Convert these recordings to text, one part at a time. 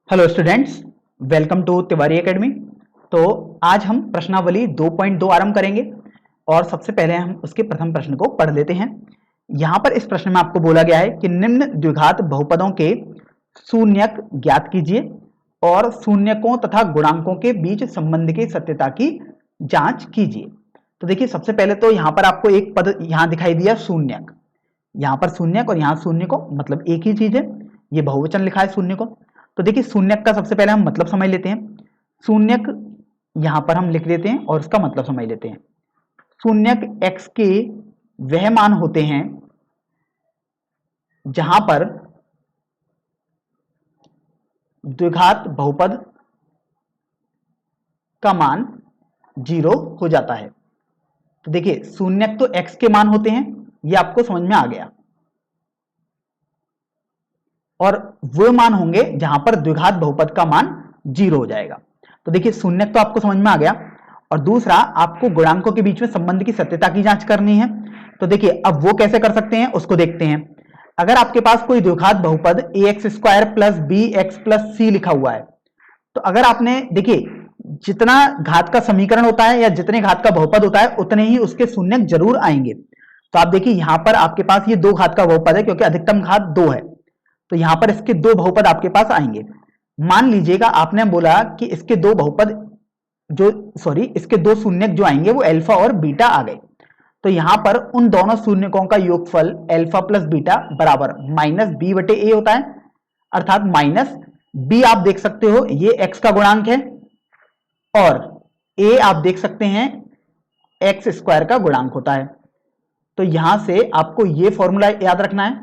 Hello students, welcome to Tiwari academy. तो आज हम प्रश्नावली 2.2 आरंभ करेंगे और सबसे पहले हम उसके प्रथम प्रश्न को पढ़ लेते हैं। यहाँ पर इस प्रश्न में आपको बोला गया है कि निम्न द्विघात बहुपदों के शून्यक ज्ञात कीजिए और शून्यकों तथा गुणांकों के बीच संबंध की सत्यता की जांच कीजिए। तो देखिए, सबसे पहले तो यहाँ पर आपको एक पद यहाँ दिखाई दिया शून्यक। यहाँ पर शून्यक और यहाँ शून्य को मतलब एक ही चीज है, ये बहुवचन लिखा है शून्य को। तो देखिए, शून्यक का सबसे पहले हम मतलब समझ लेते हैं। शून्यक यहां पर हम लिख देते हैं और इसका मतलब समझ लेते हैं। शून्यक x के वह मान होते हैं जहां पर द्विघात बहुपद का मान 0 हो जाता है। तो देखिए, शून्यक तो x के मान होते हैं, ये आपको समझ में आ गया, और वो मान होंगे जहां पर द्विघात बहुपद का मान 0 हो जाएगा। तो देखिए, शून्यक तो आपको समझ में आ गया, और दूसरा आपको गुणांकों के बीच में संबंध की सत्यता की जांच करनी है। तो देखिए, अब वो कैसे कर सकते हैं उसको देखते हैं। अगर आपके पास कोई द्विघात बहुपद ax² plus bx plus c लिखा हुआ है, तो अगर आपने देखिए, जितना घात का समीकरण होता है या जितने घात का बहुपद होता है उतने ही उसके शून्यक जरूर आएंगे। तो आप देखिए, यहां पर आपके पास ये 2 घात का बहुपद है क्योंकि अधिकतम घात 2 है, तो यहां पर इसके 2 बहुपद आपके पास आएंगे। मान लीजिएगा आपने बोला कि इसके 2 बहुपद इसके 2 शून्यक जो आएंगे वो अल्फा और बीटा आ गए। तो यहां पर उन दोनों शून्यकों का योगफल अल्फा प्लस बीटा बराबर -b/a होता है, अर्थात -b आप देख सकते हो ये x का गुणांक है और a आप देख सकते हैं x² का गुणांक होता है। तो यहां से आपको ये फॉर्मूला याद रखना है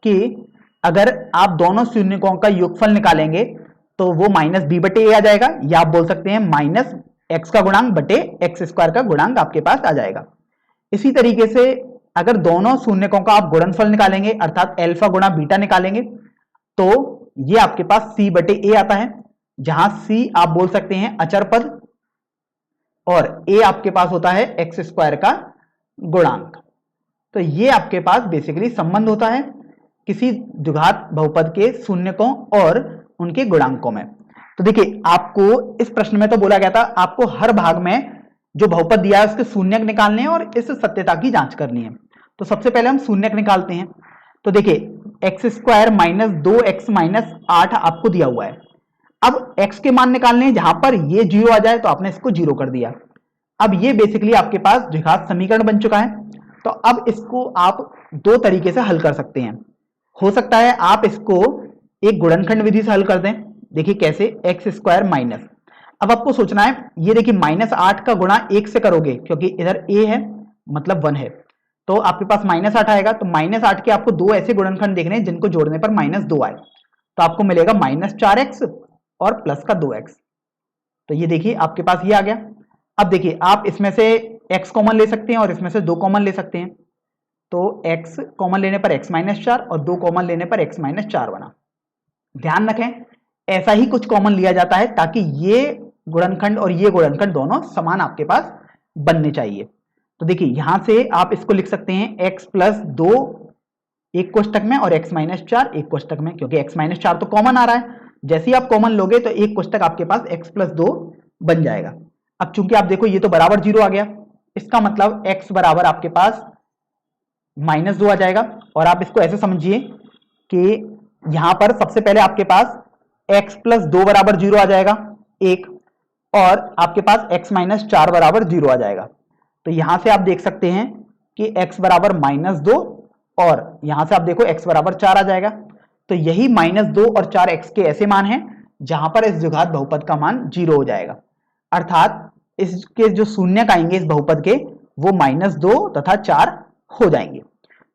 कि अगर आप दोनों शून्यकों का योगफल निकालेंगे तो वो -b/a आ जाएगा, या आप बोल सकते हैं -x का गुणांक बटे x² का गुणांक आपके पास आ जाएगा। इसी तरीके से अगर दोनों शून्यकों का आप गुणनफल निकालेंगे अर्थात अल्फा गुणा बीटा निकालेंगे तो ये आपके पास c/a आता है, जहां c आप बोल सकते हैं अचर पद और a आपके पास होता है x² का गुणांक। तो ये आपके पास बेसिकली संबंध होता है किसी द्विघात बहुपद के शून्यकों और उनके गुणांकों में। तो देखिए, आपको इस प्रश्न में तो बोला गया था आपको हर भाग में जो बहुपद दिया है उसके शून्यक निकालने हैं और इस सत्यता की जांच करनी है। तो सबसे पहले हम शून्यक निकालते हैं। तो देखिए, x² - 2x - 8 आपको दिया हुआ है। अब x के मान निकालने हैं, जहां पर ये 0 आ जाए तो आपने इसको 0 कर दिया। अब ये बेसिकली आपके पास द्विघात समीकरण बन चुका है। तो अब इसको आप 2 तरीके से हल कर सकते हैं। हो सकता है आप इसको एक गुणनखंड विधि से हल कर दें। देखिए कैसे, x² - अब आपको सोचना है, ये देखिए -8 का गुणा 1 से करोगे क्योंकि इधर a है मतलब 1 है, तो आपके पास -8 आएगा। तो -8 के आपको 2 ऐसे गुणनखंड देखने हैं जिनको जोड़ने पर -2 आए, तो आपको मिलेगा -4x और प्लस का 2x। तो ये देखिए आपके पास ये आ गया। अब देखिए, आप इसमें से x कॉमन ले सकते हैं और इसमें से 2 कॉमन ले सकते हैं। तो x कॉमन लेने पर x - 4 और 2 कॉमन लेने पर x - 4 बना। ध्यान रखें, ऐसा ही कुछ कॉमन लिया जाता है ताकि ये गुणनखंड और ये गुणनखंड दोनों समान आपके पास बनने चाहिए। तो देखिए, यहां से आप इसको लिख सकते हैं x + 2 एक कोष्टक में और x - 4 एक कोष्टक में, क्योंकि x - 4 तो कॉमन आ रहा है। जैसे ही आप कॉमन लोगे तो एक कोष्टक आपके पास x + 2 बन जाएगा। अब चूंकि आप देखो ये तो बराबर 0 आ गया, इसका मतलब x बराबर आपके पास -2 आ जाएगा। और आप इसको ऐसे समझिए कि यहां पर सबसे पहले आपके पास x + 2 बराबर 0 आ जाएगा एक, और आपके पास x - 4 बराबर 0 आ जाएगा। तो यहां से आप देख सकते हैं कि x बराबर -2 और यहां से आप देखो x बराबर 4 आ जाएगा। तो यही -2 और 4x के ऐसे मान हैं जहां पर इस द्विघात बहुपद का मान 0 हो जाएगा, अर्थात इसके जो शून्यक आएंगे इस बहुपद के वो -2 तथा 4 हो जाएंगे।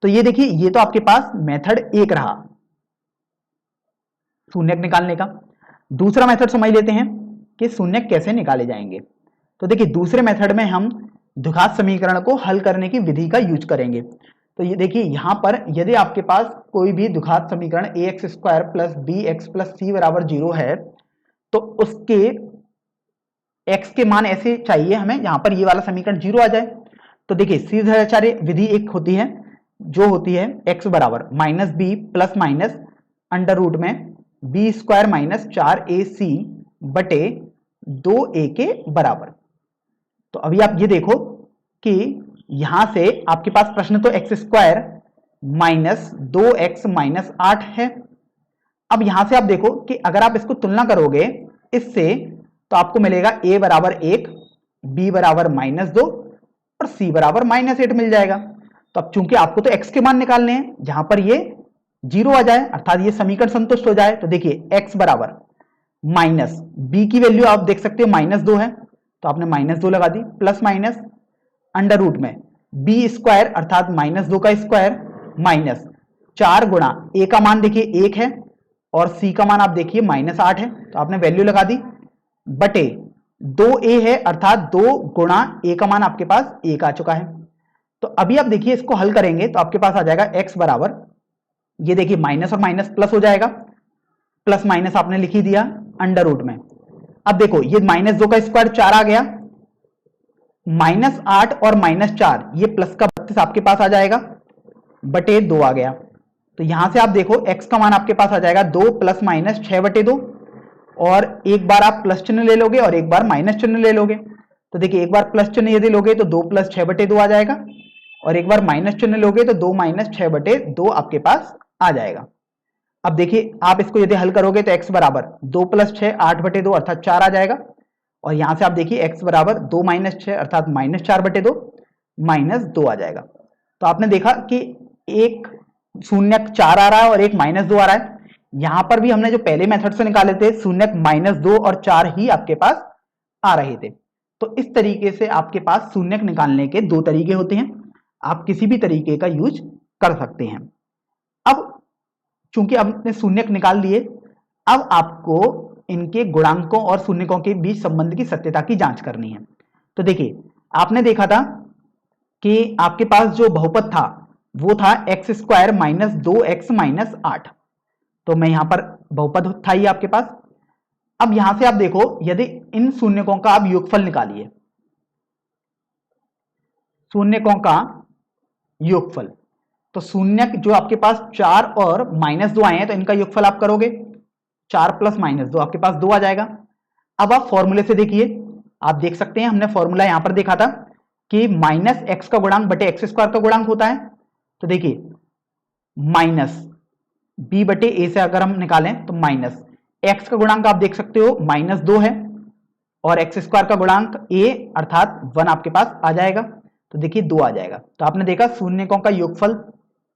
तो ये देखिए, ये तो आपके पास मेथड 1 रहा शून्यक निकालने का। दूसरा मेथड समझ लेते हैं कि शून्यक कैसे निकाले जाएंगे। तो देखिए, दूसरे मेथड में हम द्विघात समीकरण को हल करने की विधि का यूज करेंगे। तो ये देखिए, यहां पर यदि आपके पास कोई भी द्विघात समीकरण ax² plus bx plus c बराबर 0 है तो उसके x के मान ऐसे चाहिए हमें जहां पर ये वाला समीकरण 0 आ जाए। तो देखिए, सीधाचार्य विधि एक होती है जो होती है x बराबर -b plus minus under root में बी स्क्वायर माइनस 4ac बटे 2a के बराबर। तो अभी आप ये देखो कि यहां से आपके पास प्रश्न तो x square minus 2x minus 8 है। अब यहां से आप देखो कि अगर आप इसको तुलना करोगे इससे तो आपको मिलेगा a बराबर 1, b बराबर -2 और c बराबर -8 मिल जाएगा। तो अब चूंकि आपको तो x के मान निकालने हैं, जहां पर ये 0 आ जाए अर्थात ये समीकरण संतुष्ट हो जाए, तो देखिए x बराबर माइनस b की वैल्यू आप देख सकते हो -2 है, तो आपने -2 लगा दी, प्लस माइनस अंडर रूट में b स्क्वायर अर्थात -2 का स्क्वायर माइनस 4 गुणा a का मान देखिए 1 है और c का मान आप देखिए -8 है, तो आपने वैल्यू लगा दी, बटे 2a है अर्थात 2 गुणा a का मान आपके पास 1 आ चुका है। तो अभी आप देखिए इसको हल करेंगे तो आपके पास आ जाएगा x बराबर, ये देखिए माइनस और माइनस प्लस हो जाएगा, प्लस माइनस आपने लिख ही दिया अंडर रूट में। अब देखो ये -2 का स्क्वायर 4 आ गया, -8 और -4 ये प्लस का 32 आपके पास आ जाएगा, बटे 2 आ गया। तो यहां से आप देखो x का मान आपके पास आ जाएगा 2 + -6 बटे 2, और एक बार आप प्लस चिन्ह ले लोगे और एक बार माइनस चिन्ह ले लोगे। तो देखिए एक बार प्लस चिन्ह यदि लोगे तो 2 + 6 बटे 2 आ जाएगा, और एक बार माइनस चिन्ह लोगे तो 2 - 6 बटे 2 आपके पास आ जाएगा। अब देखिए आप इसको यदि हल करोगे तो x बराबर 2 + 6 8 बटे 2 अर्थात 4 आ जाएगा, और यहां से आप देखिए x बराबर 2 - 6 अर्थात -4 बटे 2 -2 आ जाएगा। तो आपने देखा कि एक शून्यक 4 आ रहा है और एक -2 आ रहा है। यहां पर भी हमने जो पहले मेथड से निकाले थे शून्यक -2 और 4 ही आपके पास आ रहे थे। तो इस तरीके से आपके पास शून्यक निकालने के दो तरीके होते हैं, आप किसी भी तरीके का यूज कर सकते हैं। अब चूंकि आपने शून्यक निकाल लिए, अब आपको इनके गुणांकों और शून्यकों के बीच संबंध की सत्यता की जांच करनी है। तो देखिए आपने देखा था कि आपके पास जो बहुपद था वो था x square minus 2x minus 8, तो मैं यहां पर बहुपद था ही आपके पास। अब यहां से आप देखो यदि इन शून्यकों का आप योगफल निकालिए, शून्यकों का योगफल, तो शून्यक जो आपके पास 4 और -2 आए हैं तो इनका योगफल आप करोगे 4 + -2 आपके पास 2 आ जाएगा। अब आप फॉर्मूले से देखिए, आप देख सकते हैं हमने फॉर्मूला यहां पर देखा था कि -x का गुणांक बटे x स्क्वायर का गुणांक होता है। तो देखिए माइनस b बटे a से अगर हम निकालें तो माइनस x का गुणांक आप देख सकते हो -2 है और x स्क्वायर का गुणांक a अर्थात 1 आपके पास आ जाएगा, तो देखिए 2 आ जाएगा। तो आपने देखा शून्यकों का योगफल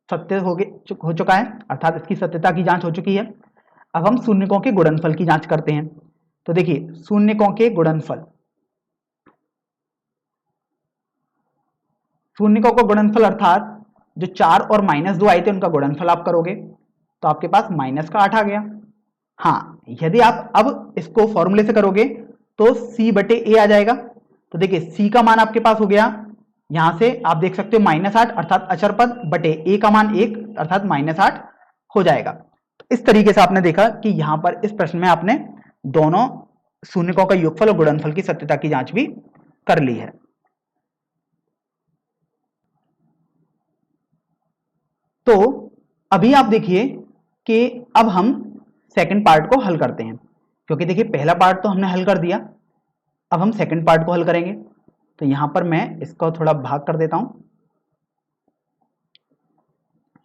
सत्य हो चुका है अर्थात इसकी सत्यता की जांच हो चुकी है। अब हम शून्यकों के गुणनफल की जांच करते हैं। तो देखिए शून्यकों के गुणनफल, शून्यकों का गुणनफल अर्थात जो 4 और -2 आए थे उनका गुणनफल आप करोगे तो आपके पास -8 आ गया। हाँ, यदि आप अब इसको फॉर्मूले से करोगे तो c बटे a आ जाएगा। तो देखिए c का मान आपके पास हो गया, यहां से आप देख सकते हो -8 अर्थात अचर पद बटे a का मान 1 अर्थात -8 हो जाएगा। तो इस तरीके से आपने देखा कि यहां पर इस प्रश्न में आपने दोनों शून्यकों का योगफल और गुणनफल की सत्यता की जांच भी कर ली है। तो अभी आप देखिए कि अब हम सेकंड पार्ट को हल करते हैं, क्योंकि देखिए पहला पार्ट तो हमने हल कर दिया, अब हम सेकंड पार्ट को हल करेंगे। तो यहां पर मैं इसका थोड़ा भाग कर देता हूं।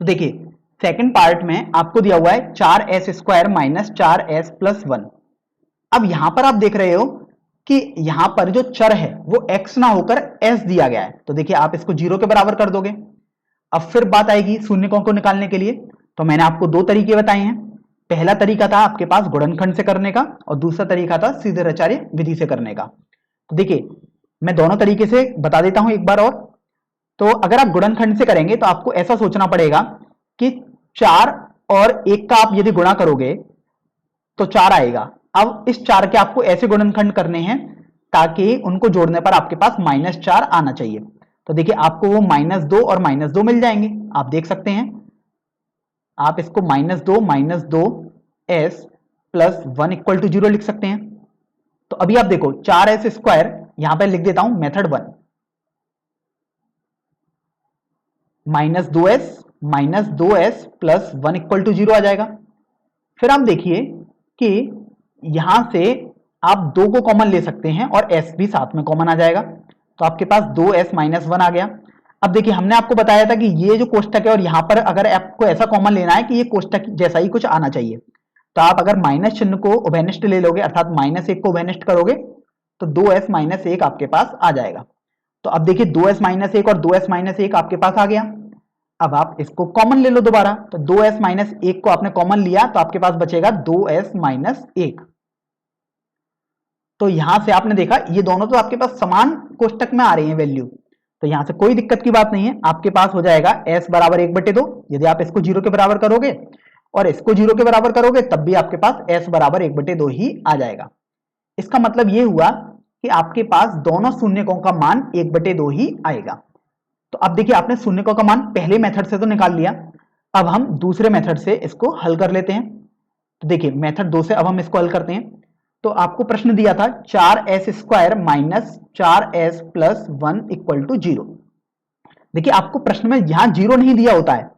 तो देखिए सेकंड पार्ट में आपको दिया हुआ है 4s square minus 4s plus 1। अब यहां पर आप देख रहे हो कि यहां पर जो चर है वो x ना होकर s दिया गया है, तो देखिए आप इसको 0 के बराबर कर दोगे। अब फिर बात आएगी शून्यकों को निकालने के लिए, तो मैंने आपको दो तरीके बताए हैं। पहला तरीका था आपके पास गुणनखंड से करने का और दूसरा तरीका था सीधे आचार्य विधि से करने का। तो देखिए मैं दोनों तरीके से बता देता हूं एक बार और। तो अगर आप गुणनखंड से करेंगे तो आपको ऐसा सोचना पड़ेगा कि 4 और 1 का आप यदि गुणा करोगे तो 4 आएगा। अब इस 4 के आपको ऐसे गुणनखंड करने हैं ताकि उनको जोड़ने पर आपके पास -4 आना चाहिए। तो देखिए आपको वो -2 और -2 मिल जाएंगे, आप देख सकते हैं। आप इसको -2 s प्लस 1 = 0 लिख सकते हैं। तो अभी आप देखो 4s स्क्वायर यहां पर लिख देता हूं मेथड 1, -2s प्लस 1 = 0 आ जाएगा। फिर आप देखिए कि यहां से आप 2 को कॉमन ले सकते हैं और s भी साथ में कॉमन आ जाएगा, तो आपके पास 2s-1 आ गया। अब देखिए हमने आपको बताया था कि ये जो कोष्टक है और यहां पर अगर आपको ऐसा कॉमन लेना है कि ये कोष्टक जैसा ही कुछ आना चाहिए, तो आप अगर माइनस चिन्ह को उभयनिष्ठ ले लोगे अर्थात -1 को उभयनिष्ठ करोगे तो 2s-1 आपके पास आ जाएगा। तो अब देखिए 2s-1 और 2s-1 आपके पास आ गया। अब आप इसको कॉमन ले लो दोबारा, तो 2s-1 को आपने कॉमन लिया तो आपके पास बचेगा 2s-1। तो यहां से आपने देखा ये दोनों तो आपके पास समान कोष्टक में आ रही है वैल्यू, तो यहां से कोई दिक्कत की बात नहीं है। आपके पास हो जाएगा s बराबर 1/2। यदि आप इसको 0 के बराबर करोगे और इसको 0 के बराबर करोगे तब भी आपके पास s बराबर 1/2 ही आ जाएगा। इसका मतलब ये हुआ कि आपके पास दोनों शून्यकों का मान 1/2 ही आएगा। तो अब देखिए आपने शून्यकों का मान पहले मेथड से तो निकाल लिया, अब हम दूसरे मेथड से इसको हल कर लेते हैं। तो देखिए मेथड 2 से अब हम इसको हल करते हैं। तो आपको प्रश्न दिया था 4s² - 4s + 1 = 0। देखिए आपको प्रश्न में यहां 0 नहीं दिया होता है,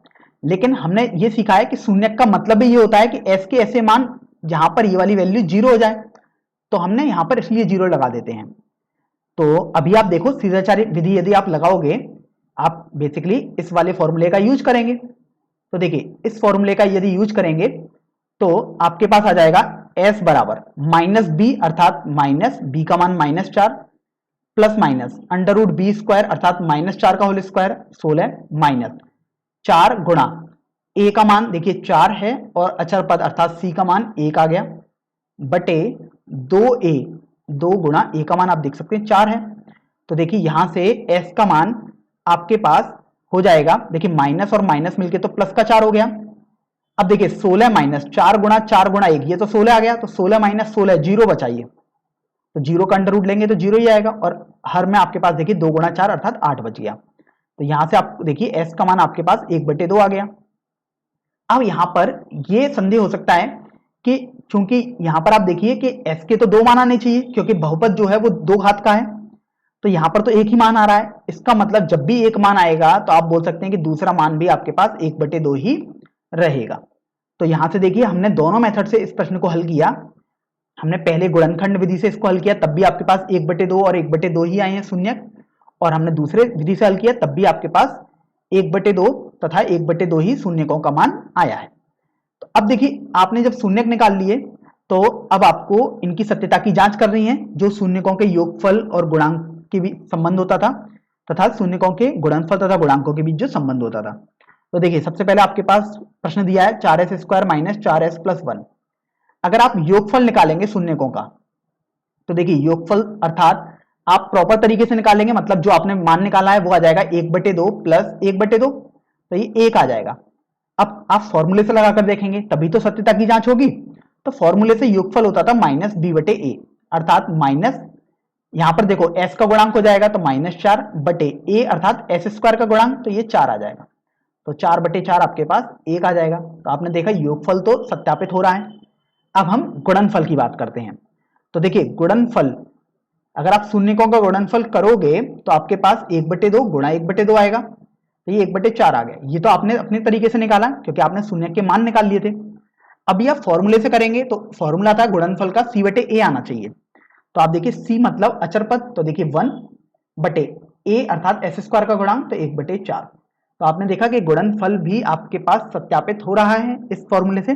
लेकिन हमने ये सीखा है कि शून्यक का मतलब ही ये होता है कि s के ऐसे मान जहां पर ये वाली वैल्यू 0 हो जाए, तो हमने यहां पर इसलिए 0 लगा देते हैं। तो अभी आप देखो सीधाचार्य विधि यदि आप लगाओगे, आप बेसिकली इस वाले फॉर्मूले का यूज करेंगे। तो देखिए इस फॉर्मूले का यदि यूज करेंगे तो आपके पास आ जाएगा s बराबर -b अर्थात -b का मान -4 प्लस माइनस √b² अर्थात -4 का होल स्क्वायर 16 माइनस 4 गुणा a का मान देखिए 4 है और अचर पद अर्थात c का मान 1 आ गया बटे 2a, 2 गुणा a का मान आप देख सकते हैं 4 है। तो देखिए यहां से s का मान आपके पास हो जाएगा, देखिए माइनस और माइनस मिलके तो प्लस का 4 हो गया। अब देखिए 16 माइनस 4 गुणा 4 गुणा 1, ये तो 16 आ गया, तो 16 माइनस 16 0 बचाइए, तो 0 का अंडर रूट लेंगे तो 0 ही आएगा और हर में आपके पास देखिए 2 गुणा 4 अर्थात 8 बच गया। तो यहां से आप देखिए s का मान आपके पास 1/2 आ गया। अब यहां पर ये संदेह हो सकता है कि चूंकि यहां पर आप देखिए कि s के तो 2 मान आने चाहिए क्योंकि बहुपद जो है वो 2 घात का है, तो यहां पर तो एक ही मान आ रहा है। इसका मतलब जब भी एक मान आएगा तो आप बोल सकते हैं कि दूसरा मान भी आपके पास 1/2 ही रहेगा। तो यहां से देखिए हमने दोनों मेथड से इस प्रश्न को हल किया। हमने पहले गुणनखंड विधि से इसको हल किया तब भी आपके पास 1/2 और 1/2 ही आए हैं शून्यक, और हमने दूसरे विधि से हल किया तब भी आपके पास 1/2 तथा 1/2 ही शून्यकों का मान आया है। तो अब देखिए आपने जब शून्यक निकाल लिए तो अब आपको इनकी सत्यता की जांच कर रही है, जो शून्यकों के योगफल और गुणांक के बीच संबंध होता था तथा शून्यकों के गुणनफल तथा गुणांकों के बीच जो संबंध होता था। तो देखिए सबसे पहले आपके पास प्रश्न दिया है 4s² - 4s + 1। अगर आप योगफल निकालेंगे शून्यकों का तो देखिए योगफल अर्थात आप प्रॉपर तरीके से निकालेंगे, मतलब जो आपने मान निकाला है वो आ जाएगा 1/2 प्लस 1/2, तो ये 1 आ जाएगा। अब आप फॉर्मूले से लगाकर देखेंगे तभी तो सत्यता की जांच होगी। तो फॉर्मूले से योगफल होता था -b/a अर्थात माइनस, यहां पर देखो s का गुणांक हो जाएगा तो -4 बटे a अर्थात s² का गुणांक, तो ये 4 आ जाएगा। तो 4/4 आपके पास 1 आ जाएगा। तो आपने देखा योगफल तो सत्यापित हो रहा है। अब हम गुणनफल की बात करते हैं। तो देखिए गुणनफल, अगर आप शून्यकों का गुणनफल करोगे तो आपके पास 1/2 गुणा 1/2 आएगा, तो ये 1/4 आ गया। ये तो आपने अपने तरीके से निकाला क्योंकि आपने शून्य के मान निकाल लिए थे। अब ये आप फॉर्मूले से करेंगे तो फॉर्मूला था गुणनफल का c/a आना चाहिए। तो आप देखिए c मतलब अचर पद, तो देखिए 1/a अर्थात s² का गुणांक, तो 1/4। तो आपने देखा कि गुणनफल भी आपके पास सत्यापित हो रहा है इस फॉर्मूले से।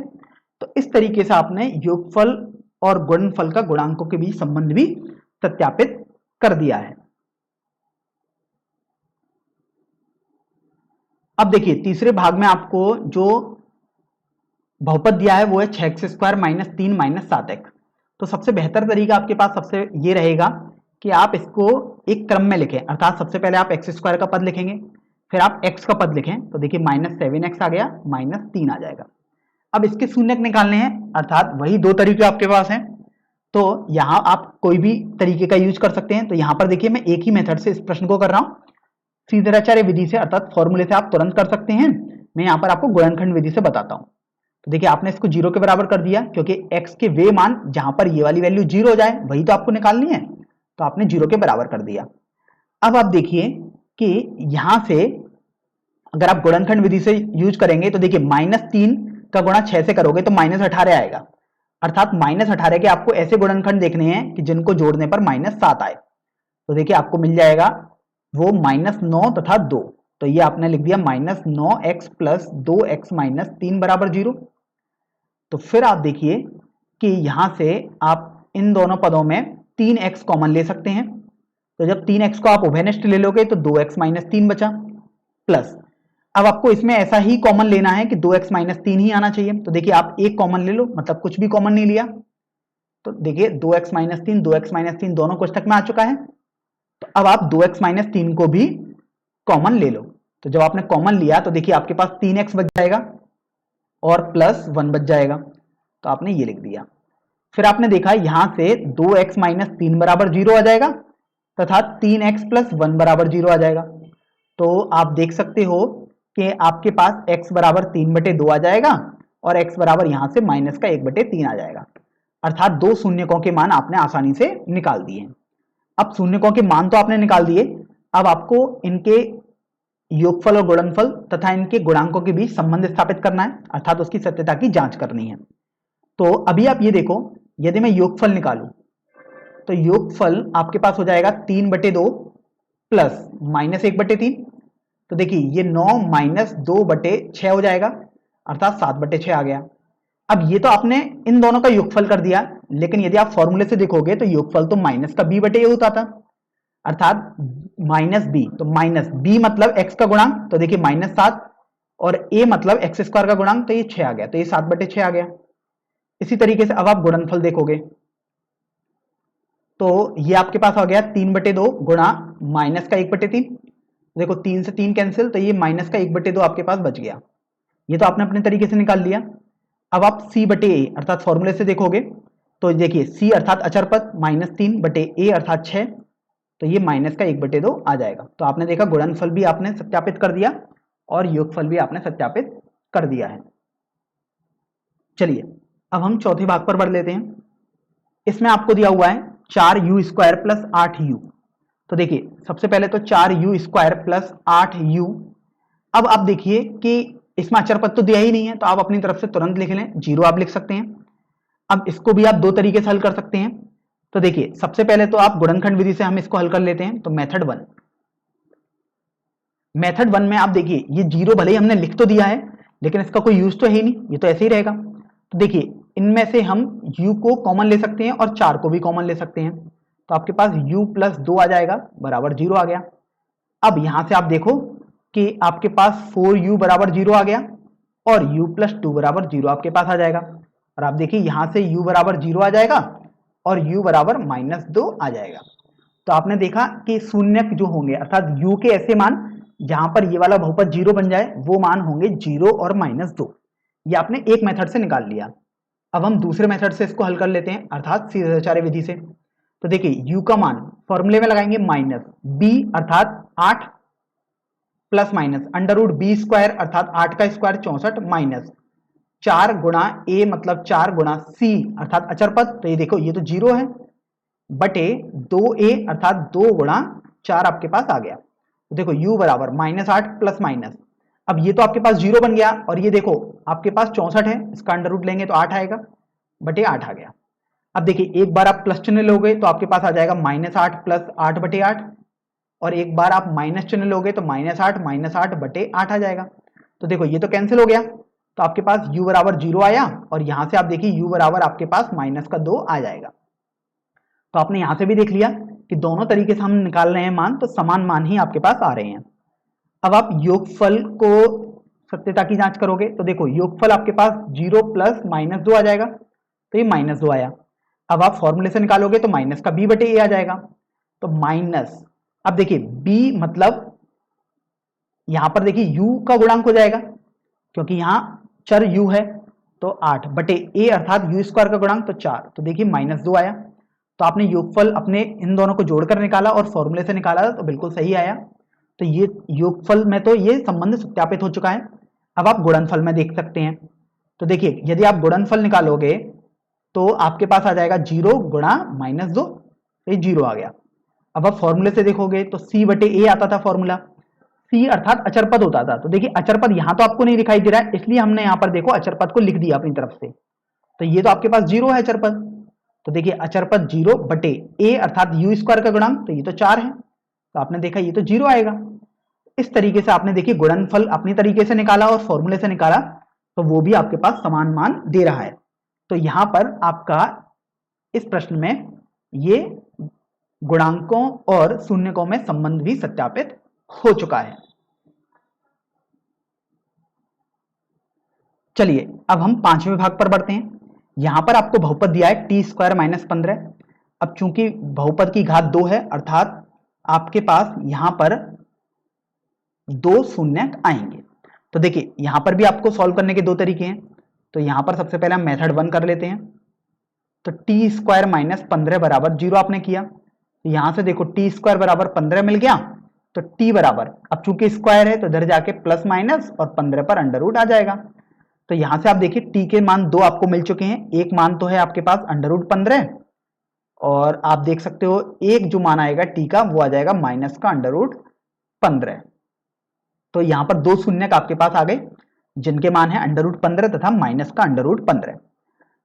तो इस तरीके से आपने योगफल और गुणनफल का गुणांकों के बीच संबंध भी सत्यापित कर दिया है। अब देखिए तीसरे भाग में आपको जो बहुपद दिया है वो है 6x² - 3 - 7x। तो सबसे बेहतर तरीका आपके पास सबसे ये रहेगा कि आप इसको एक क्रम में लिखें, अर्थात सबसे पहले आप x² का पद लिखेंगे, फिर आप x का पद लिखें, तो देखिए -7x आ गया, -3 आ जाएगा। अब इसके शून्यक निकालने हैं, अर्थात वही दो तरीके आपके पास हैं, तो यहां आप कोई भी तरीके का यूज कर सकते हैं। तो यहां पर देखिए मैं एक ही मेथड से इस प्रश्न को कर रहा हूं, सीधाचार्य विधि से अर्थात फॉर्मूले से आप तुरंत कर सकते हैं। मैं यहां पर आपको गुणनखंड विधि से बताता हूं। तो देखिए आपने इसको 0 के बराबर कर दिया क्योंकि x के वे मान जहां पर ये वाली वैल्यू 0 हो जाए वही तो आपको निकालनी है, तो आपने 0 के बराबर कर दिया। अब आप देखिए कि यहां से अगर आप गुणनखंड विधि से यूज करेंगे तो देखिए -3 का गुणा 6 से करोगे तो -18 आएगा। अर्थात -18 के आपको ऐसे गुणनखंड देखने हैं कि जिनको जोड़ने पर -7 आए। तो देखिए आपको मिल जाएगा वो -9 तथा 2। तो ये आपने लिख दिया -9x + 2x - 3 = 0। तो फिर आप देखिए कि यहां से आप इन दोनों पदों में 3x कॉमन ले सकते हैं। तो जब 3x को आप उभयनिष्ठ ले लोगे तो 2x - 3 बचा, प्लस अब आपको इसमें ऐसा ही कॉमन लेना है कि 2x - 3 ही आना चाहिए। तो देखिए आप एक कॉमन ले लो, मतलब कुछ भी कॉमन नहीं लिया। तो देखिए 2x - 3 2x - 3 दोनों कोष्ठक में आ चुका है। तो अब आप 2x - 3 को भी कॉमन ले लो। तो जब आपने कॉमन लिया तो देखिए आपके पास 3x बच जाएगा और +1 बच जाएगा। तो आपने ये लिख दिया। फिर आपने देखा यहां से 2x - 3 = 0 आ जाएगा तथा 3x + 1 = 0 आ जाएगा। तो आप देख सकते हो कि आपके पास x = 3/2 आ जाएगा और x बराबर यहां से -1/3 आ जाएगा। अर्थात दो शून्यकों के मान आपने आसानी से निकाल दिए। अब शून्यकों के मान तो आपने निकाल दिए, अब आपको इनके योगफल और गुणनफल तथा इनके गुणांकों के बीच संबंध स्थापित करना है, अर्थात उसकी सत्यता की जांच करनी है। तो अभी आप ये देखो, यदि मैं योगफल निकालूं तो योगफल आपके पास हो जाएगा 3/2 प्लस -1/3। तो देखिए ये 9 - 2/6 हो जाएगा, अर्थात 7/6 आ गया। अब ये तो आपने इन दोनों का योगफल कर दिया, लेकिन यदि आप फॉर्मूले से देखोगे तो योगफल तो माइनस का b/a होता था, अर्थात -b। तो -b मतलब x का गुणांक, तो देखिए -7, और a मतलब x² का गुणांक, तो ये 6 आ गया। तो ये 7/6 आ गया। इसी तरीके से अब आप गुणनफल देखोगे तो ये आपके पास आ गया 3/2 गुणा -1/3। देखो 3 से 3 कैंसिल, तो ये -1/2 आपके पास बच गया। ये तो आपने अपने तरीके से निकाल लिया। अब आप c/a अर्थात फॉर्मूले से देखोगे तो देखिए c अर्थात अचर पद -3/a अर्थात 6, तो ये -1/2 आ जाएगा। तो आपने देखा गुणनफल भी आपने सत्यापित कर दिया और योगफल भी आपने सत्यापित कर दिया है। चलिए अब हम चौथे भाग पर बढ़ लेते हैं। इसमें आपको दिया हुआ है 4u² + 8u। तो देखिए सबसे पहले तो 4u² + 8u। अब आप देखिए कि इसमें अचर पद तो दिया ही नहीं है, तो आप अपनी तरफ से तुरंत लिख लें, 0 आप लिख सकते हैं। अब इसको भी आप दो तरीके से हल कर सकते हैं। तो देखिए सबसे पहले तो आप गुणनखंड विधि से हम इसको हल कर लेते हैं। तो मेथड 1 में आप देखिए ये 0 भले ही हमने लिख तो दिया है, लेकिन इसका कोई यूज तो है ही नहीं, ये तो ऐसे ही रहेगा। तो देखिए इनमें से हम u को कॉमन ले सकते हैं और 4 को भी कॉमन ले सकते हैं। तो आपके पास u + 2 आ जाएगा बराबर 0 आ गया। अब यहां से आप देखो कि आपके पास 4u = 0 आ गया और u + 2 = 0 आपके पास आ जाएगा। और आप देखिए यहां से u = 0 आ जाएगा और u = -2 आ जाएगा। तो आपने देखा कि शून्यक जो होंगे अर्थात u के ऐसे मान जहां पर ये वाला बहुपद 0 बन जाए वो मान होंगे 0 और -2। ये आपने एक मेथड से निकाल लिया। अब हम दूसरे मेथड से इसको हल कर लेते हैं, अर्थात सीधाचार्य विधि से। तो देखिए u का मान फॉर्मूले में लगाएंगे -b अर्थात 8 प्लस माइनस √b² अर्थात 8 का स्क्वायर 64 माइनस 4 गुणा a मतलब 4 गुणा c अर्थात अचर पद, तो ये देखो ये तो 0 है, बटे 2a अर्थात 2 गुणा 4 आपके पास आ गया। तो देखो u बराबर -8 प्लस माइनस, अब ये तो आपके पास 0 बन गया और ये देखो आपके पास 64 है, इसका अंडर रूट लेंगे तो 8 आएगा, बटे 8 आ गया। अब देखिए एक बार आप प्लस चिन्ह लोगे तो आपके पास आ जाएगा -8 प्लस 8/8, और एक बार आप माइनस चिन्ह लोगे तो -8 बटे 8 आ जाएगा। तो देखो ये तो कैंसिल हो गया, तो आपके पास u बराबर 0 आया और यहां से आप देखिए u बराबर आपके पास -2 आ जाएगा। तो आपने यहां से भी देख लिया कि दोनों तरीके से हम निकाल रहे हैं मान, तो समान मान ही आपके पास आ रहे हैं। अब आप योगफल को सत्यता की जांच करोगे तो देखो योगफल आपके पास 0 प्लस -2 आ जाएगा, तो ये -2 आया। अब आप फॉर्मूले से निकालोगे तो माइनस का b/a आ जाएगा, तो माइनस, अब देखिए b मतलब यहां पर देखिए u का गुणांक हो जाएगा क्योंकि यहां चर u है, तो 8 बटे a अर्थात u² का गुणांक तो 4, तो देखिए -2 आया। तो आपने योगफल अपने इन दोनों को जोड़कर निकाला और फॉर्मूले से निकाला तो बिल्कुल सही आया। तो ये योगफल में तो ये संबंध सत्यापित हो चुका है। अब आप गुणनफल में देख सकते हैं। तो देखिए यदि आप गुणनफल निकालोगे तो आपके पास आ जाएगा 0 गुणा -2, तो ये 0 आ गया। अब आप फॉर्मूले से देखोगे तो c/a आता था फॉर्मूला, सी अर्थात अचर पद होता था। तो देखिए अचर पद यहां तो आपको नहीं दिखाई दे रहा है, इसलिए हमने यहां पर देखो अचर पद को लिख दिया अपनी तरफ से। तो ये तो आपके पास 0 है अचर पद। तो देखिए अचर पद 0 बटे ए अर्थात यू स्क्वायर का गुणांक, तो ये तो 4 है, तो आपने देखा ये तो 0 आएगा। इस तरीके से आपने देखिए गुणनफल अपनी तरीके से निकाला और फॉर्मूले से निकाला, तो वो भी आपके पास समान मान दे रहा है। तो यहां पर आपका इस प्रश्न में ये गुणांकों और शून्यकों में संबंध भी सत्यापित हो चुका है। चलिए अब हम 5वें भाग पर बढ़ते हैं। यहां पर आपको बहुपद दिया है टी स्क्वायर माइनस 15। अब चूंकि बहुपद की घात 2 है अर्थात आपके पास यहां पर 2 शून्यक आएंगे। तो देखिए यहां पर भी आपको सॉल्व करने के 2 तरीके हैं। तो यहां पर सबसे पहले हम मेथड 1 कर लेते हैं। तो टी स्क्वायर माइनस 15 बराबर 0 आपने किया, तो यहां से देखो टी स्क्वायर बराबर 15 मिल गया। तो टी बराबर, अब चूंकि स्क्वायर है तो इधर जाके प्लस माइनस और 15 पर अंडर रूट आ जाएगा। तो यहां से आप देखिए टी के मान 2 आपको मिल चुके हैं। एक मान तो है आपके पास अंडर रूट 15, और आप देख सकते हो एक जो मान आएगा टी का वो आ जाएगा माइनस का अंडर रूट 15। तो यहां पर 2 शून्यक आपके पास आ गए जिनके मान है अंडर रूट 15 तथा माइनस का अंडर रूट 15।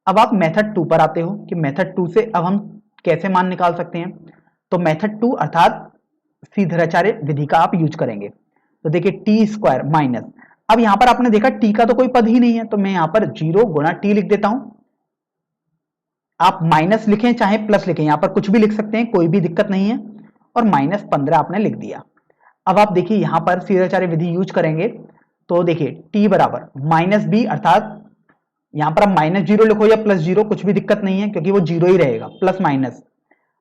अब आप मेथड 2 पर आते हो कि मेथड 2 से अब हम कैसे मान निकाल सकते हैं। तो मेथड 2 अर्थात सीधराचार्य विधि का आप यूज करेंगे। तो देखिए टी स्क्वायर माइनस, अब यहां पर आपने देखा टी का तो कोई पद ही नहीं है, तो मैं यहां पर 0 गुणा टी लिख देता हूं। आप माइनस लिखें चाहे प्लस लिखें, यहां पर कुछ भी लिख सकते हैं, कोई भी दिक्कत नहीं है। और माइनस 15 आपने लिख दिया। अब आप देखिए यहां पर सीधाचार्य विधि यूज करेंगे। तो देखिए टी बराबर माइनस बी अर्थात यहां पर आप माइनस 0 लिखो या प्लस 0 कुछ भी दिक्कत नहीं है, क्योंकि वो 0 ही रहेगा, plus minus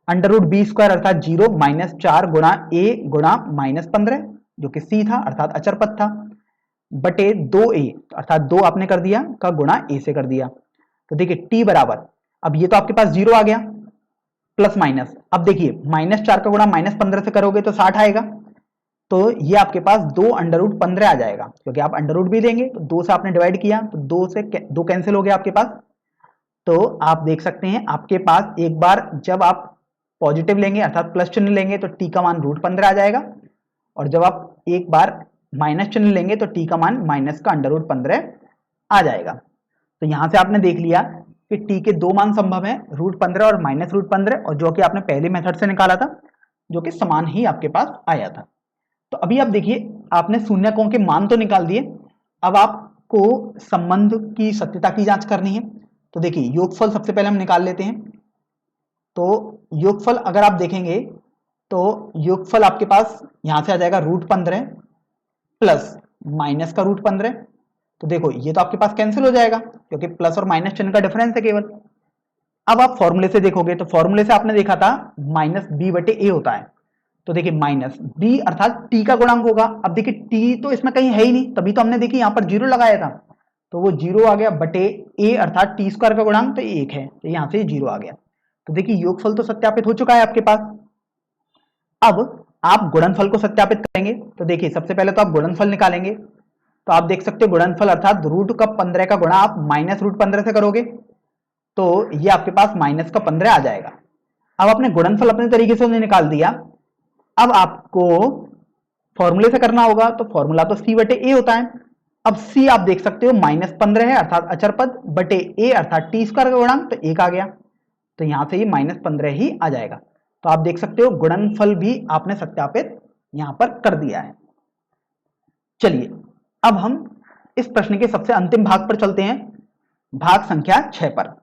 under root B square अर्थात 0 माइनस 4 गुणा ए गुणा माइनस 15 जो कि सी था अर्थात अचर पद था, बटे 2a अर्थात 2 आपने कर दिया का गुणा ए से कर दिया। तो देखिए टी बराबर, अब ये तो आपके पास 0 आ गया प्लस माइनस, अब देखिए माइनस 4 का गुणा माइनस 15 से करोगे तो 60 आएगा। तो ये आपके पास 2 अंडर रूट 15 आ जाएगा, क्योंकि आप अंडर रूट भी देंगे तो 2 से आपने डिवाइड किया तो 2 से 2 कैंसिल हो गया आपके पास। तो आप देख सकते हैं आपके पास एक बार जब आप पॉजिटिव लेंगे अर्थात प्लस चिन्ह लेंगे तो टी का मान रूट 15 आ जाएगा, और जब आप एक बार माइनस चिन्ह लेंगे तो टी का मान माइनस का अंडर रूट 15 आ जाएगा। तो यहां से आपने देख लिया कि टी के 2 मान संभव है, रूट 15 और माइनस रूट 15, और जो कि आपने पहले मेथड से निकाला था जो कि समान ही आपके पास आया था। तो अभी आप देखिए आपने शून्यकों के मान तो निकाल दिए, अब आपको संबंध की सत्यता की जांच करनी है। तो देखिए योगफल सबसे पहले हम निकाल लेते हैं। तो योगफल अगर आप देखेंगे तो योगफल आपके पास यहां से आ जाएगा रूट 15 प्लस माइनस का रूट 15। तो देखो ये तो आपके पास कैंसिल हो जाएगा क्योंकि प्लस और माइनस चिन्ह का डिफरेंस है केवल। अब आप फॉर्मूले से देखोगे तो फॉर्मूले से आपने देखा था माइनस बी बटे ए होता है। तो देखिए माइनस बी अर्थात टी का गुणांक होगा। अब देखिए टी तो इसमें कहीं है ही नहीं, तभी तो हमने देखिए यहां पर 0 लगाया था, तो वो 0 आ गया बटे ए अर्थात टी स्क्वायर का गुणांक तो 1 है, तो यहां से 0 आ गया। तो देखिए योगफल तो सत्यापित हो चुका है आपके पास। अब आप गुणनफल को सत्यापित करेंगे। तो देखिए सबसे पहले तो आप गुणनफल निकालेंगे। तो आप देख सकते हो गुणनफल अर्थात रूट का 15 का गुणा आप माइनस रूट 15 से करोगे तो ये आपके पास माइनस का 15 आ जाएगा। अब आपने गुणनफल अपने तरीके से निकाल दिया। अब आपको फॉर्मूले से करना होगा, तो फॉर्मूला तो सी बटे ए होता है। अब सी आप देख सकते हो माइनस 15 है अर्थात अचर पद बटे ए अर्थात टी स्क्वायर का गुणांक तो 1 आ गया, तो यहां से ये माइनस 15 ही आ जाएगा। तो आप देख सकते हो गुणनफल भी आपने सत्यापित यहां पर कर दिया है। चलिए अब हम इस प्रश्न के सबसे अंतिम भाग पर चलते हैं, भाग संख्या 6 पर।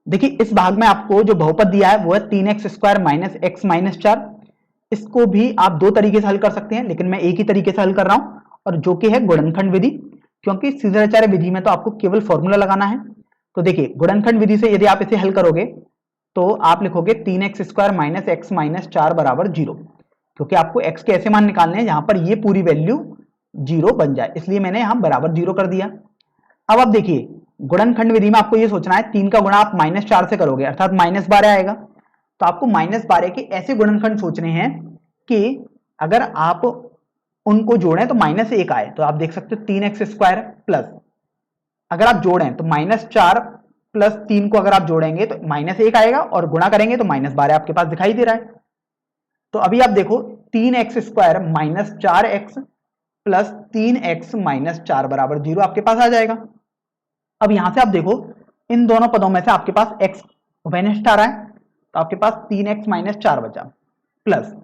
देखिए इस भाग में आपको जो बहुपद दिया है वो है 3x square minus x minus 4। इसको भी आप 2 तरीके से हल कर सकते हैं, लेकिन मैं एक ही तरीके से हल कर रहा हूं, और जो कि है गुणनखंड विधि, क्योंकि सीधाचार्य विधि में तो आपको केवल फॉर्मूला लगाना है। तो देखिए गुणनखंड विधि से यदि आप इसे हल करोगे तो आप लिखोगे 3x square minus x minus 4 बराबर 0, क्योंकि आपको x के ऐसे मान निकालने हैं जहां पर ये पूरी वैल्यू 0 बन जाए, इसलिए मैंने यहां बराबर 0 कर दिया। अब आप देखिए गुणनखंड विधि में आपको ये सोचना है 3 का गुणा आप माइनस 4 से करोगे अर्थात माइनस 12 आएगा। तो आपको माइनस 12 के ऐसे गुणनखंड सोचने हैं कि अगर आप उनको जोड़ें तो माइनस 1 आए। तो आप देख सकते हो 3x स्क्वायर प्लस, अगर आप जोड़ें तो माइनस 4 प्लस 3 को अगर आप जोड़ेंगे तो माइनस 1 आएगा, और गुणा करेंगे तो माइनस 12 आपके पास दिखाई दे रहा है। तो अभी आप देखो 3x² minus 4x plus 3x minus 4 बराबर 0 आपके पास आ जाएगा। अब यहां से आप देखो इन दोनों पदों में से आपके पास x उभयनिष्ठ आ रहा है, तो आपके पास 3x माइनस 4 बचा प्लस,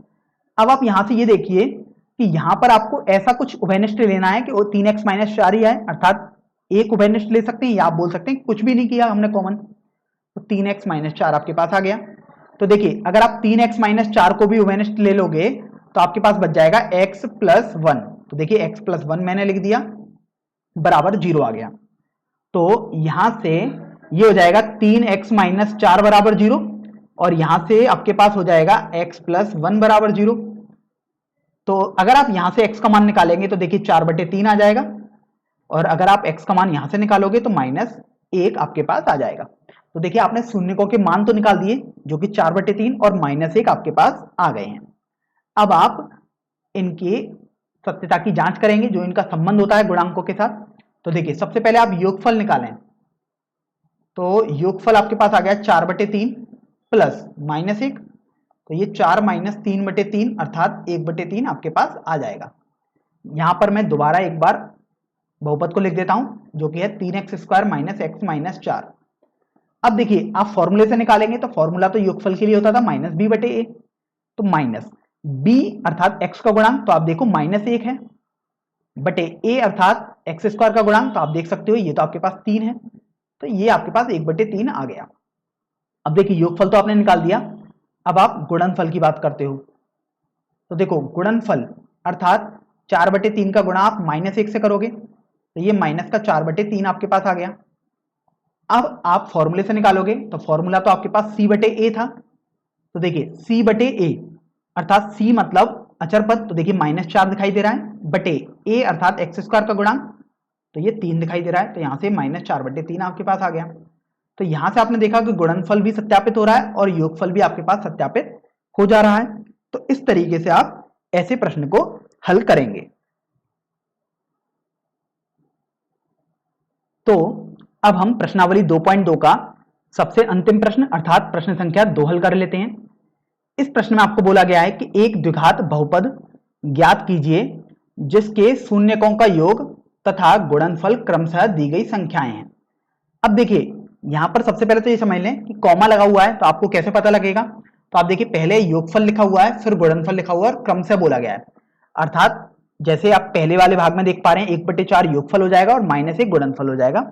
अब आप यहां से ये देखिए कि यहां पर आपको ऐसा कुछ उभयनिष्ठ लेना है कि वो 3x माइनस 4 ही आए, अर्थात एक उभयनिष्ठ ले सकते हैं या आप बोल सकते हैं कुछ भी नहीं किया हमने कॉमन, तो 3x माइनस 4 आपके पास आ गया। तो देखिए अगर आप 3x माइनस 4 को भी उभयनिष्ठ ले लोगे तो आपके पास बच जाएगा x प्लस 1, तो देखिए x प्लस 1 मैंने लिख दिया बराबर 0 आ गया। तो यहां से ये हो जाएगा 3x माइनस 4 बराबर 0 और यहां से आपके पास हो जाएगा x प्लस 1 बराबर 0। तो अगर आप यहां से x का मान निकालेंगे तो देखिए 4/3 आ जाएगा, और अगर आप x का मान यहां से निकालोगे तो -1 आपके पास आ जाएगा। तो देखिए आपने शून्यकों के मान तो निकाल दिए जो कि 4/3 और -1 आपके पास आ गए हैं। अब आप इनकी सत्यता की जांच करेंगे, जो इनका संबंध होता है गुणांकों के साथ। तो देखिए सबसे पहले आप योगफल निकालें, तो योगफल आपके पास आ गया 4/3 प्लस -1, तो ये 4 माइनस 3/3 अर्थात 1/3 आपके पास आ जाएगा। यहां पर मैं दोबारा एक बार बहुपद को लिख देता हूं जो कि है 3x² माइनस x माइनस 4। अब देखिए आप फॉर्मूले से निकालेंगे तो फॉर्मूला तो योगफल के लिए होता था -b/a, तो माइनस b अर्थात x का गुणांक, तो आप देखो -1 है, बटे a अर्थात x² का गुणांक, तो आप देख सकते हो ये तो आपके पास 3 है, तो ये आपके पास 1/3 आ गया। अब देखिए योगफल तो आपने निकाल दिया, अब आप गुणनफल की बात करते हो, तो देखो गुणनफल अर्थात 4/3 का गुणा आप -1 से करोगे तो ये माइनस का 4/3 आपके पास आ गया। अब आप फॉर्मूले से निकालोगे तो फॉर्मूला तो आपके पास c/a था, तो देखिए c/a अर्थात c मतलब अचर पद, तो देखिए -4 दिखाई दे रहा है, बटे a अर्थात x² का गुणांक, तो ये 3 दिखाई दे रहा है, तो यहां से -4/3 आपके पास आ गया। तो यहां से आपने देखा कि गुणनफल भी सत्यापित हो रहा है और योगफल भी आपके पास सत्यापित हो जा रहा है। तो इस तरीके से आप ऐसे प्रश्न को हल करेंगे। तो अब हम प्रश्नावली 2.2 का सबसे अंतिम प्रश्न अर्थात प्रश्न संख्या 2 हल कर लेते हैं। इस प्रश्न में आपको बोला गया है कि एक द्विघात बहुपद ज्ञात कीजिए जिसके शून्यकों का योग तथा गुणनफल क्रमशः दी गई संख्याएं हैं। अब देखिए यहां पर सबसे पहले तो ये समझ लें कि कॉमा लगा हुआ है, तो आपको कैसे पता लगेगा, तो आप देखिए पहले योगफल लिखा हुआ है, फिर गुणनफल लिखा हुआ है और क्रमशः बोला गया है, अर्थात जैसे आप पहले वाले भाग में देख पा रहे हैं 1/4 योगफल हो जाएगा और -1 गुणनफल हो जाएगा।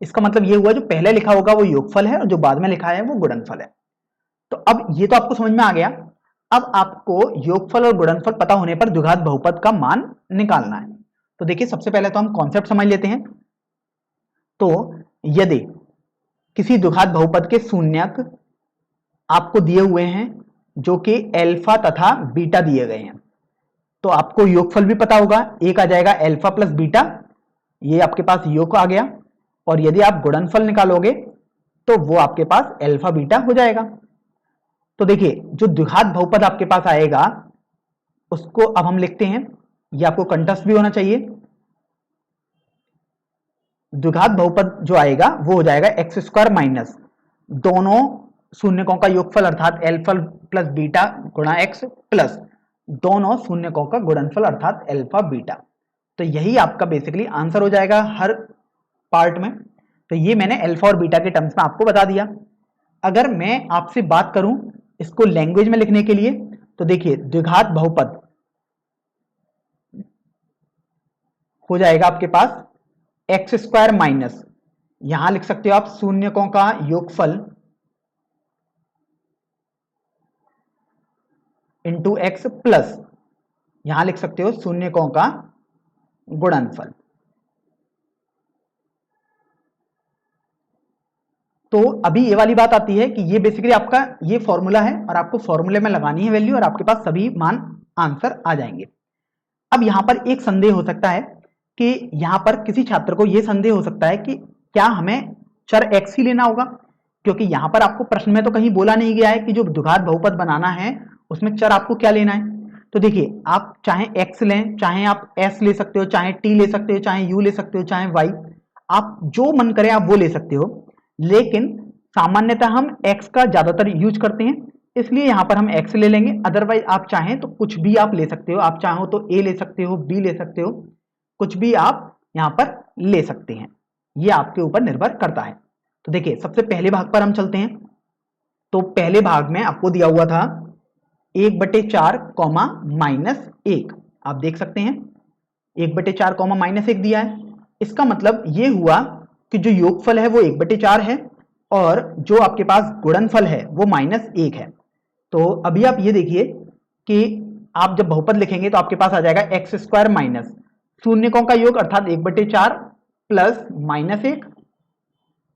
इसका मतलब ये हुआ जो पहले लिखा होगा वो योगफल है और जो बाद में लिखा है वो गुणनफल है। तो अब ये तो आपको समझ में आ गया। अब आपको योगफल और गुणनफल पता होने पर द्विघात बहुपद का मान निकालना है। तो देखिए सबसे पहले तो हम कॉन्सेप्ट समझ लेते हैं। तो यदि किसी द्विघात बहुपद के शून्यक आपको दिए हुए हैं जो कि अल्फा तथा बीटा दिए गए हैं, तो आपको योगफल भी पता होगा, एक आ जाएगा अल्फा प्लस बीटा, ये आपके पास योग आ गया, और यदि आप गुणनफल निकालोगे तो वो आपके पास अल्फा बीटा हो जाएगा। तो देखिए जो द्विघात बहुपद आपके पास आएगा उसको अब हम लिखते हैं, ये आपको कंठस्थ भी होना चाहिए। द्विघात बहुपद जो आएगा वो हो जाएगा x² माइनस दोनों शून्यकों का योगफल अर्थात अल्फा प्लस बीटा गुणा x प्लस दोनों शून्यकों का गुणनफल अर्थात अल्फा बीटा। तो यही आपका बेसिकली आंसर हो जाएगा हर पार्ट में। तो ये मैंने अल्फा और बीटा के टर्म्स में आपको बता दिया। अगर मैं आपसे बात करूं इसको लैंग्वेज में लिखने के लिए, तो देखिए द्विघात बहुपद हो जाएगा आपके पास x² माइनस, यहां लिख सकते हो आप शून्यकों का योगफल इंटू x प्लस यहां लिख सकते हो शून्यकों का गुणनफल। तो अभी ये वाली बात आती है कि ये बेसिकली आपका ये फॉर्मूला है और आपको फॉर्मूले में लगानी है वैल्यू और आपके पास सभी मान आंसर आ जाएंगे। अब यहां पर एक संदेह हो सकता है कि यहां पर किसी छात्र को यह संदेह हो सकता है कि क्या हमें चर x ही लेना होगा, क्योंकि यहां पर आपको प्रश्न में तो कहीं बोला नहीं गया है कि जो द्विघात बहुपद बनाना है उसमें चर आपको क्या लेना है। तो देखिए आप चाहे x लें, चाहे आप s ले सकते हो, चाहे t ले सकते हो, चाहे u ले सकते हो, चाहे y, आप जो मन करे आप वो ले सकते हो, लेकिन सामान्यतः हम x का ज्यादातर यूज करते हैं इसलिए यहां पर हम x ले लेंगे। अदरवाइज आप चाहें तो कुछ भी आप ले सकते हो, आप चाहो तो a ले सकते हो, b ले सकते हो, कुछ भी आप यहां पर ले सकते हैं, ये आपके ऊपर निर्भर करता है। तो देखिए सबसे पहले भाग पर हम चलते हैं। तो पहले भाग में आपको दिया हुआ था 1/4 कॉमा -1, आप देख सकते हैं 1/4 कॉमा -1 दिया है। इसका मतलब ये हुआ कि जो योगफल है वो 1/4 है और जो आपके पास गुणनफल है वो -1 है। तो अभी आप ये देखिए कि आप जब बहुपद लिखेंगे तो आपके पास आ जाएगा x² माइनस शून्यकों का योग अर्थात 1/4 प्लस -1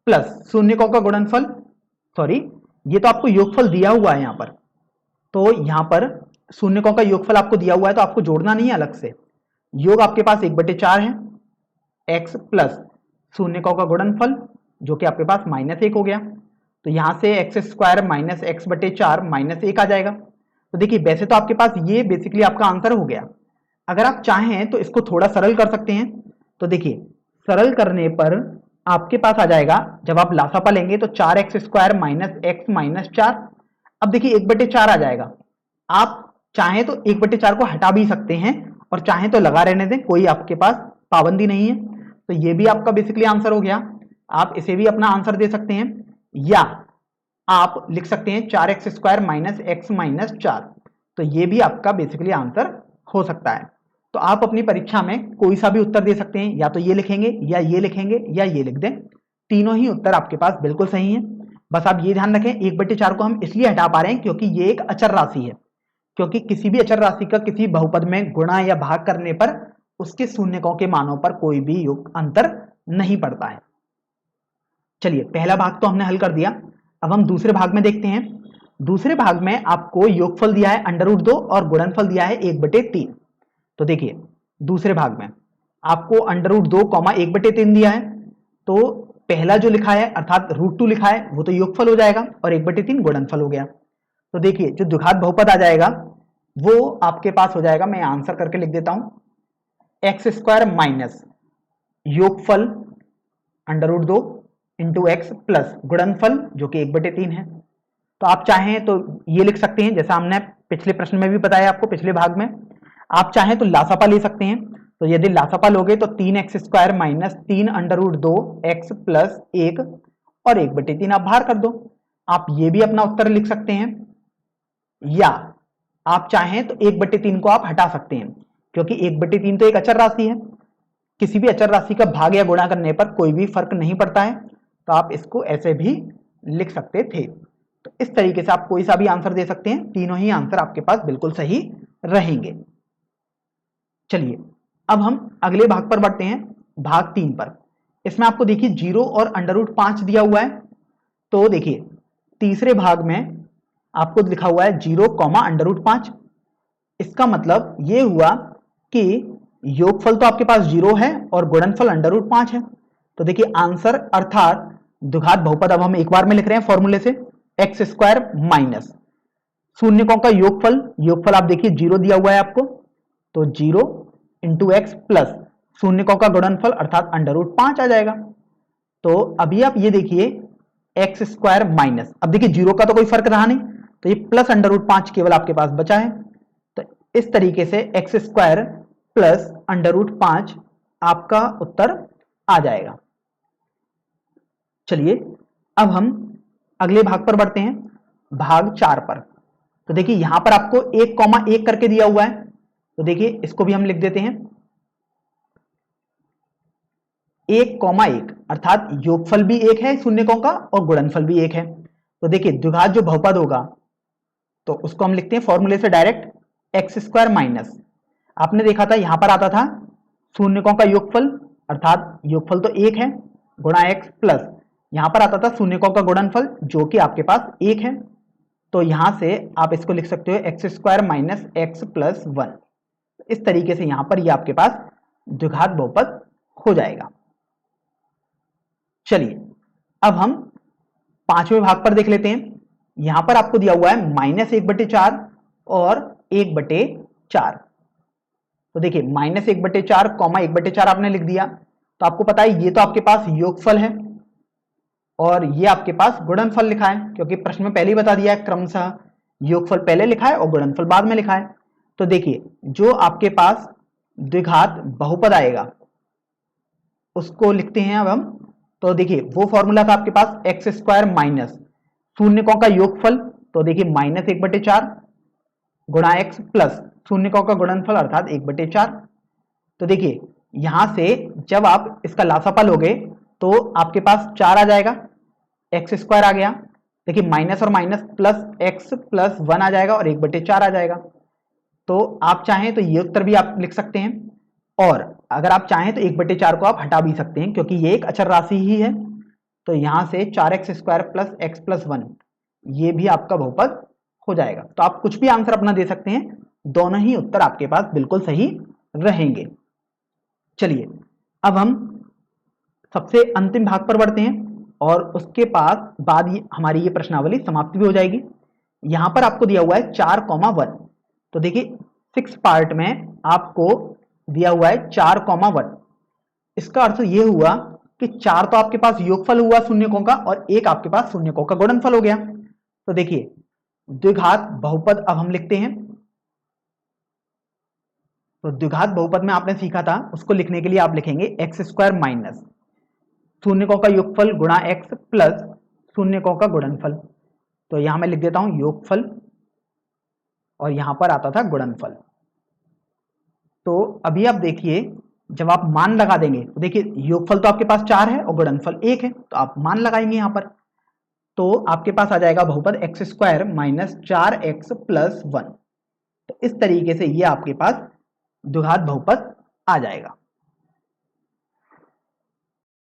प्लस शून्यकों का गुणनफल, सॉरी ये तो आपको योगफल दिया हुआ है यहाँ पर, तो यहाँ पर शून्यकों का योगफल आपको दिया हुआ है तो आपको जोड़ना नहीं है अलग से। योग आपके पास 1/4 है, x प्लस शून्यकों का गुणनफल जो कि आपके पास -1 हो गया। तो यहां से x² माइनस x/4 -1 आ जाएगा। तो देखिए वैसे तो आपके पास ये बेसिकली आपका आंसर हो गया। अगर आप चाहें तो इसको थोड़ा सरल कर सकते हैं। तो देखिए सरल करने पर आपके पास आ जाएगा, जब आप लासापा लेंगे तो 4x² माइनस x माइनस 4। अब देखिए 1/4 आ जाएगा। आप चाहें तो 1/4 को हटा भी सकते हैं और चाहें तो लगा रहने दें, कोई आपके पास पाबंदी नहीं है। तो ये भी आपका बेसिकली आंसर हो गया। आप इसे भी अपना आंसर दे सकते हैं या आप लिख सकते हैं 4x² माइनस x माइनस 4। तो ये भी आपका बेसिकली आंसर हो सकता है। तो आप अपनी परीक्षा में कोई सा भी उत्तर दे सकते हैं, या तो ये लिखेंगे या ये लिखेंगे या ये लिख दें, तीनों ही उत्तर आपके पास बिल्कुल सही हैं। बस आप ये ध्यान रखें 1/4 को हम इसलिए हटा पा रहे हैं क्योंकि ये एक अचर राशि है, क्योंकि किसी भी अचर राशि का किसी बहुपद में गुणा या भाग करने पर उसके शून्यकों के मानों पर कोई भी अंतर नहीं पड़ता है। चलिए पहला भाग तो हमने हल कर दिया। अब हम दूसरे भाग में देखते हैं। दूसरे भाग में आपको योगफल दिया है √2 और गुणनफल दिया है 1/3। तो देखिए दूसरे भाग में आपको √2 1/3 दिया है। तो पहला जो लिखा है अर्थात √2 लिखा है वो तो योगफल हो जाएगा और 1/3 गुणनफल हो गया। तो देखिए जो द्विघात बहुपद आ जाएगा वो आपके पास हो जाएगा, मैं आंसर करके लिख देता हूं, x² माइनस योगफल √2 इंटू x प्लस गुणनफल जो कि 1/3 है। तो आप चाहें तो ये लिख सकते हैं, जैसा हमने पिछले प्रश्न में भी बताया आपको पिछले भाग में। आप चाहें तो लासापा ले सकते हैं। तो यदि लासापा लोगे तो 3x² माइनस 3 √2 x प्लस 1 और 1/3 आप बाहर कर दो। आप ये भी अपना उत्तर लिख सकते हैं, या आप चाहें तो 1/3 को आप हटा सकते हैं, क्योंकि 1/3 तो एक अचर राशि है, किसी भी अचर राशि का भाग या गुणा करने पर कोई भी फर्क नहीं पड़ता है। तो आप इसको ऐसे भी लिख सकते थे। तो इस तरीके से आप कोई सा भी आंसर दे सकते हैं, तीनों ही आंसर आपके पास बिल्कुल सही रहेंगे। चलिए अब हम अगले भाग पर बढ़ते हैं, भाग 3 पर। इसमें आपको देखिए 0 और √5 दिया हुआ है। तो देखिए तीसरे भाग में आपको लिखा हुआ है 0, √5। इसका मतलब ये हुआ कि योगफल तो आपके पास 0 है और गुणनफल √5 है। तो देखिए आंसर अर्थात द्विघात बहुपद अब हम एक बार में लिख रहे हैं फॉर्मूले से, x² माइनस शून्यकों का योगफल, योगफल आप देखिए 0 दिया हुआ है आपको, तो 0 इंटू x प्लस शून्यकों का गुणनफल अर्थात √5 आ जाएगा। तो अभी आप ये देखिए x² माइनस, अब देखिए 0 का तो कोई फर्क रहा नहीं, तो ये प्लस √5 केवल आपके पास बचा है। तो इस तरीके से x² प्लस √5 आपका उत्तर आ जाएगा। चलिए अब हम अगले भाग पर बढ़ते हैं, भाग 4 पर। तो देखिए यहां पर आपको 1,1 करके दिया हुआ है। तो देखिए इसको भी हम लिख देते हैं 1,1 अर्थात योगफल भी 1 है शून्यकों का और गुणनफल भी 1 है। तो देखिए द्विघात जो बहुपद होगा तो उसको हम लिखते हैं फॉर्मूले से डायरेक्ट, x² माइनस, आपने देखा था यहां पर आता था शून्यकों का योगफल अर्थात योगफल तो 1 है गुणा x प्लस यहां पर आता था शून्यकों का गुणनफल जो कि आपके पास 1 है। तो यहां से आप इसको लिख सकते हो x² माइनस x प्लस 1। इस तरीके से यहां पर ये आपके पास द्विघात बहुपद हो जाएगा। चलिए अब हम 5वें भाग पर देख लेते हैं। यहां पर आपको दिया हुआ है -1/4 और 1/4। तो देखिए -1/4 1/4 आपने लिख दिया। तो आपको पता है ये तो आपके पास योगफल है और ये आपके पास गुणनफल लिखा है, क्योंकि प्रश्न में पहले ही बता दिया है क्रमशः योगफल पहले लिखा है और गुणनफल बाद में लिखा है। तो देखिए जो आपके पास द्विघात बहुपद आएगा उसको लिखते हैं अब हम। तो देखिए वो फॉर्मूला था आपके पास एक्स स्क्वायर माइनस शून्यकों का योगफल, तो देखिए माइनस 1/4 गुणा एक्स प्लस शून्यकों का गुणनफल अर्थात 1/4। तो देखिए यहां से जब आप इसका लासापा लोगे तो आपके पास 4 आ जाएगा, एक्स स्क्वायर आ गया, देखिए माइनस और माइनस प्लस एक्स प्लस 1 आ जाएगा और 1/4 आ जाएगा। तो आप चाहें तो ये उत्तर भी आप लिख सकते हैं, और अगर आप चाहें तो 1/4 को आप हटा भी सकते हैं क्योंकि ये एक अचर राशि ही है। तो यहां से 4x square plus x plus 1 ये भी आपका बहुपद हो जाएगा। तो आप कुछ भी आंसर अपना दे सकते हैं, दोनों ही उत्तर आपके पास बिल्कुल सही रहेंगे। चलिए अब हम सबसे अंतिम भाग पर बढ़ते हैं और उसके बाद हमारी ये प्रश्नावली समाप्ति भी हो जाएगी। यहां पर आपको दिया हुआ है 4,1। तो देखिए 6 पार्ट में आपको दिया हुआ है 4,1। इसका अर्थ ये हुआ कि 4 तो आपके पास योगफल हुआ शून्यकों का और एक आपके पास शून्यकों का गुणनफल हो गया। तो देखिए द्विघात बहुपद अब हम लिखते हैं। तो द्विघात बहुपद में आपने सीखा था, उसको लिखने के लिए आप लिखेंगे एक्स स्क्वायर माइनस शून्यकों का योगफल गुणा एक्स प्लस शून्यकों का गुणनफल। तो यहां मैं लिख देता हूं योगफल और यहां पर आता था गुणनफल। तो अभी आप देखिए जब आप मान लगा देंगे तो देखिए योगफल तो आपके पास 4 है और गुणनफल 1 है, तो आप मान लगाएंगे यहां पर, तो आपके पास आ जाएगा बहुपद x square minus 4x plus 1। तो इस तरीके से ये आपके पास द्विघात बहुपद आ जाएगा।